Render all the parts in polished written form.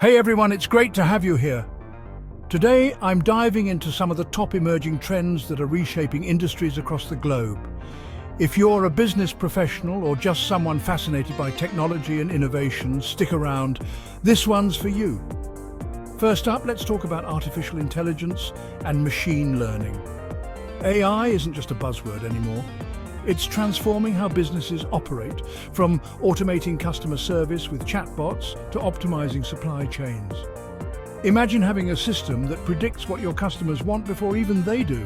Hey everyone, it's great to have you here. Today, I'm diving into some of the top emerging trends that are reshaping industries across the globe. If you're a business professional or just someone fascinated by technology and innovation, stick around. This one's for you. First up, let's talk about artificial intelligence and machine learning. AI isn't just a buzzword anymore. It's transforming how businesses operate, from automating customer service with chatbots to optimizing supply chains. Imagine having a system that predicts what your customers want before even they do.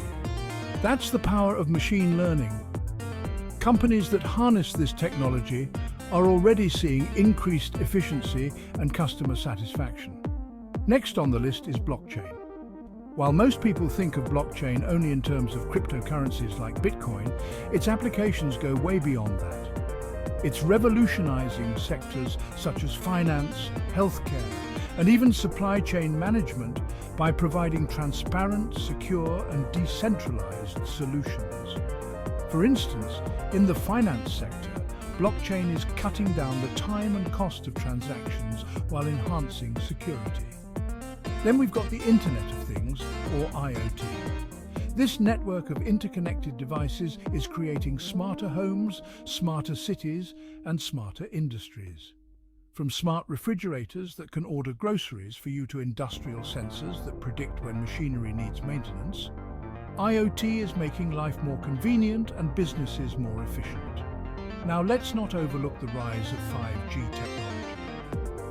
That's the power of machine learning. Companies that harness this technology are already seeing increased efficiency and customer satisfaction. Next on the list is blockchain. While most people think of blockchain only in terms of cryptocurrencies like Bitcoin, its applications go way beyond that. It's revolutionizing sectors such as finance, healthcare, and even supply chain management by providing transparent, secure, and decentralized solutions. For instance, in the finance sector, blockchain is cutting down the time and cost of transactions while enhancing security. Then we've got the Internet of Things, or IoT. This network of interconnected devices is creating smarter homes, smarter cities, and smarter industries. From smart refrigerators that can order groceries for you to industrial sensors that predict when machinery needs maintenance, IoT is making life more convenient and businesses more efficient. Now let's not overlook the rise of 5G technology.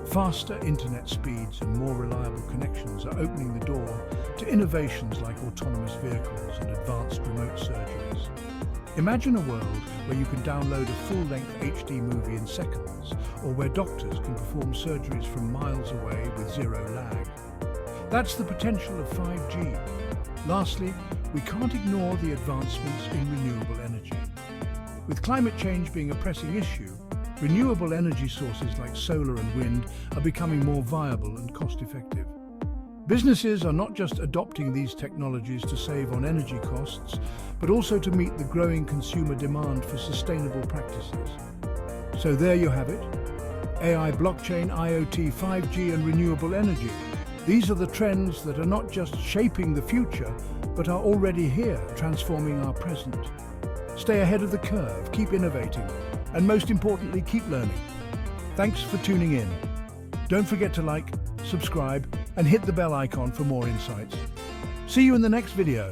Faster internet speeds and more reliable connections are opening the door to innovations like autonomous vehicles and advanced remote surgeries. Imagine a world where you can download a full-length HD movie in seconds, or where doctors can perform surgeries from miles away with zero lag. That's the potential of 5G. Lastly, we can't ignore the advancements in renewable energy. With climate change being a pressing issue, renewable energy sources like solar and wind are becoming more viable and cost-effective. Businesses are not just adopting these technologies to save on energy costs, but also to meet the growing consumer demand for sustainable practices. So there you have it. AI, blockchain, IoT, 5G, and renewable energy. These are the trends that are not just shaping the future, but are already here, transforming our present. Stay ahead of the curve, keep innovating, and most importantly, keep learning. Thanks for tuning in. Don't forget to like, subscribe, and hit the bell icon for more insights. See you in the next video.